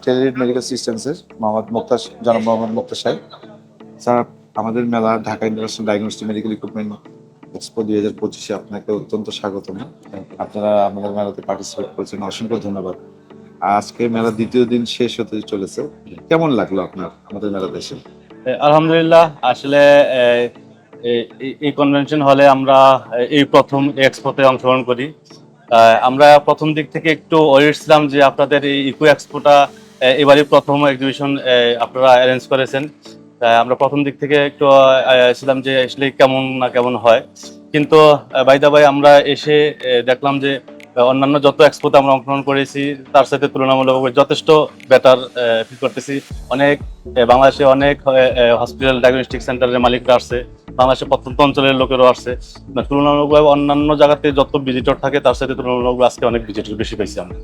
টেলিড medical সিস্টেমসের জনাব মোহাম্মদ মুক্তার সাহেব। Sir, আমাদের মেলা Dhaka international diagnostic medical equipment expo 2025-এ আপনাকে অত্যন্ত স্বাগতম। আপনারা আমাদের মেলাতে পার্টিসিপেট করেছেন, অসংখ্য ধন্যবাদ। আজকে মেলার দ্বিতীয় দিন শেষ হতে চলেছে, কেমন লাগলো আপনার আমাদের মেলাতে এসে? আলহামদুলিল্লাহ, আসলে এই কনভেনশন হলে আমরা এই প্রথম এক্সপোতে অংশগ্রহণ করি। আমরা প্রথম দিক থেকে একটু ওয়ারিড ছিলাম যে আপনাদের এই ইকো এক্সপোটা এবারই প্রথম এক্সিবিশন আপনারা অ্যারেঞ্জ করেছেন। আমরা প্রথম দিক থেকে একটু ছিলাম যে আসলে কেমন না কেমন হয়, কিন্তু বাই দা বাই আমরা এসে দেখলাম যে অন্যান্য যত এক্সপোতে আমরা অংশগ্রহণ করেছি তার সাথে তুলনামূলকভাবে যথেষ্ট বেটার ফিল করতেছি। অনেক বাংলাদেশে অনেক হসপিটাল ডায়াগনস্টিক সেন্টারের মালিকরা আসছে, বাংলাদেশের প্রত্যন্ত অঞ্চলের লোকেরও আসছে। তুলনামূলকভাবে অন্যান্য জায়গাতে যত ভিজিটর থাকে তার সাথে তুলনামূলকভাবে আজকে অনেক ভিজিটর বেশি পাইছি আমরা।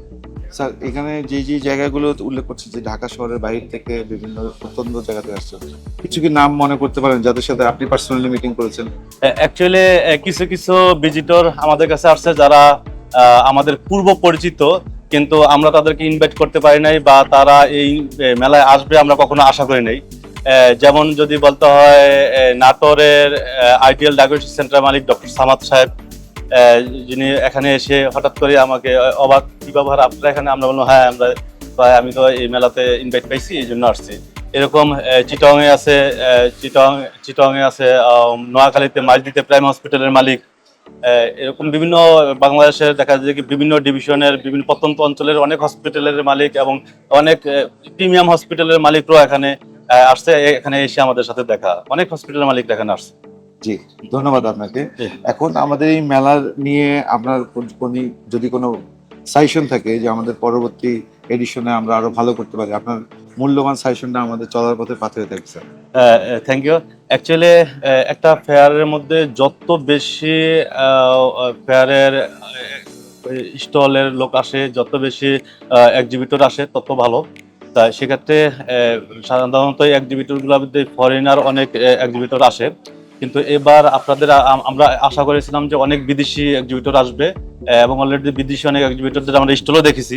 স্যার, এখানে যে জায়গাগুলো উল্লেখ করছে যে ঢাকা শহরের বাইরে থেকে বিভিন্ন প্রত্যন্ত জায়গাতে আসছে, কিছু কি নাম মনে করতে পারেন যাদের সাথে আপনি পার্সোনালি মিটিং করেছেন? অ্যাকচুয়ালি কিছু কিছু ভিজিটর আমাদের কাছে আসছে যারা আমাদের পূর্ব পরিচিত, কিন্তু আমরা তাদেরকে ইনভাইট করতে পারি নাই বা তারা এই মেলায় আসবে আমরা কখনো আশা করি নাই। যেমন যদি বলতে হয়, নাটোরের আইডিয়াল ডায়াগনস্টিক সেন্টার মালিক ডক্টর সামাদ সাহেব, যিনি এখানে এসে হঠাৎ করে আমাকে অবাক, কি ব্যবহার আপনারা এখানে? আমরা বললাম হ্যাঁ, আমি তো এই মেলাতে ইনভাইট পাইছি, এই জন্য আসছি। এরকম চিটংয়ে আছে, চিটংয়ে আছে, নোয়াখালীতে মাইজদিতে প্রাইম হসপিটালের মালিক। এরকম বিভিন্ন বাংলাদেশের দেখা যায় কি বিভিন্ন ডিভিশনের বিভিন্ন প্রত্যন্ত অঞ্চলের অনেক হসপিটালের মালিক এবং অনেক প্রিমিয়াম হসপিটালের মালিকরাও এখানে আসছে। এখানে এসে আমাদের সাথে দেখা, অনেক হসপিটালের মালিক এখানে আসছে। জি, ধন্যবাদ আপনাকে। এখন আমাদের এই মেলার নিয়ে আপনার যদি কোনো সাজেশন থাকে যে আমাদের পরবর্তী এডিশনে আমরা আরো ভালো করতে পারি, আপনার মূল্যবান সাজেশনটা আমাদের চলার পথে পাথরে থাকবে স্যার। Thank you. অ্যাকচুয়ালি একটা ফেয়ারের মধ্যে যত বেশি ফেয়ারের স্টলের লোক আসে, যত বেশি এক্সিবিটর আসে তত ভালো। তাই সেক্ষেত্রে সাধারণত এই এক্সিবিটরগুলোর মধ্যে ফরেনার অনেক এক্সিবিটর আসে, কিন্তু এবার আপনাদের আমরা আশা করেছিলাম যে অনেক বিদেশি এক্সিবিটর আসবে এবং অলরেডি বিদেশি অনেক এক্সিবিটরদের আমরা স্টলও দেখেছি,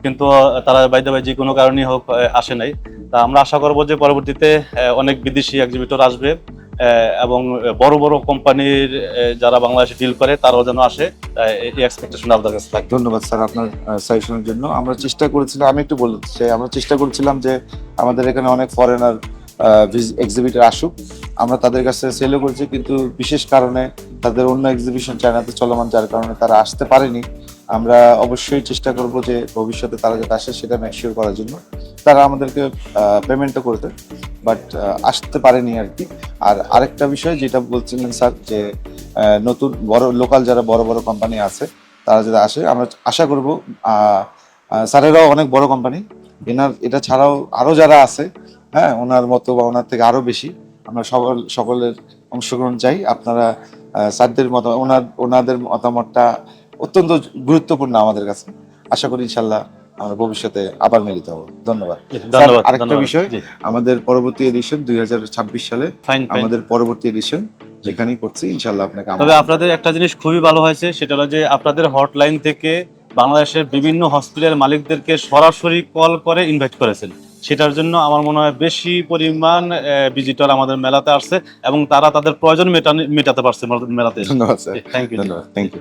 কিন্তু তারা বাইদে বাই যে কোনো কারণেই হোক আসে নাই। তা আমরা আশা করবো যে পরবর্তীতে অনেক বিদেশি এক্সিবিটর আসবে এবং বড় বড় কোম্পানির যারা বাংলাদেশে ডিল করে তারাও যেন আসে, এই এক্সপেকটেশন আপনাদের কাছে থাকে। ধন্যবাদ স্যার আপনার সাজেশনের জন্য। আমরা চেষ্টা করেছিলাম, আমি একটু বলতে চাই, আমরা চেষ্টা করেছিলাম যে আমাদের এখানে অনেক ফরেনার এক্সিবিটর আসুক, আমরা তাদের কাছে সেলও করেছি, কিন্তু বিশেষ কারণে তাদের অন্য এক্সিবিশন চায়নাতে চলমান, যার কারণে তারা আসতে পারেনি। আমরা অবশ্যই চেষ্টা করব যে ভবিষ্যতে তারা যাতে আসে সেটা ম্যাকশিওর করার জন্য। তারা আমাদেরকে পেমেন্টও করতে, বাট আসতে পারেনি আর কি। আর আরেকটা বিষয় যেটা বলছিলেন স্যার, যে নতুন বড় লোকাল যারা বড় বড় কোম্পানি আছে তারা যদি আসে, আমরা আশা করব স্যারেরাও অনেক বড় কোম্পানি, এটা ছাড়াও আরো যারা আছে, হ্যাঁ, ওনার মতো বা ওনার থেকে আরো বেশি, আমরা সকলের অংশগ্রহণ চাই। আপনারা স্যারদের ওনাদের মতামতটা অত্যন্ত গুরুত্বপূর্ণ আমাদের কাছে। আশা করি ইনশাল্লাহ আমরা ভবিষ্যতে আবার মিলিত হব। ধন্যবাদ। আরেকটা বিষয়, আমাদের পরবর্তী এডিশন 2026 সালে আমাদের পরবর্তী এডিশন যেখানেই করছি ইনশাল্লাহ আপনাকে। তবে আপনাদের একটা জিনিস খুবই ভালো হয়েছে, সেটা হলো যে আপনাদের হটলাইন থেকে বাংলাদেশের বিভিন্ন হসপিটাল মালিকদেরকে সরাসরি কল করে ইনভাইট করেছেন। সেটার জন্য আমার মনে হয় বেশি পরিমাণ ভিজিটর আমাদের মেলাতে আসছে এবং তারা তাদের প্রয়োজন মেটাতে পারছে মেলাতে। ধন্যবাদ sir. Thank you. Thank you.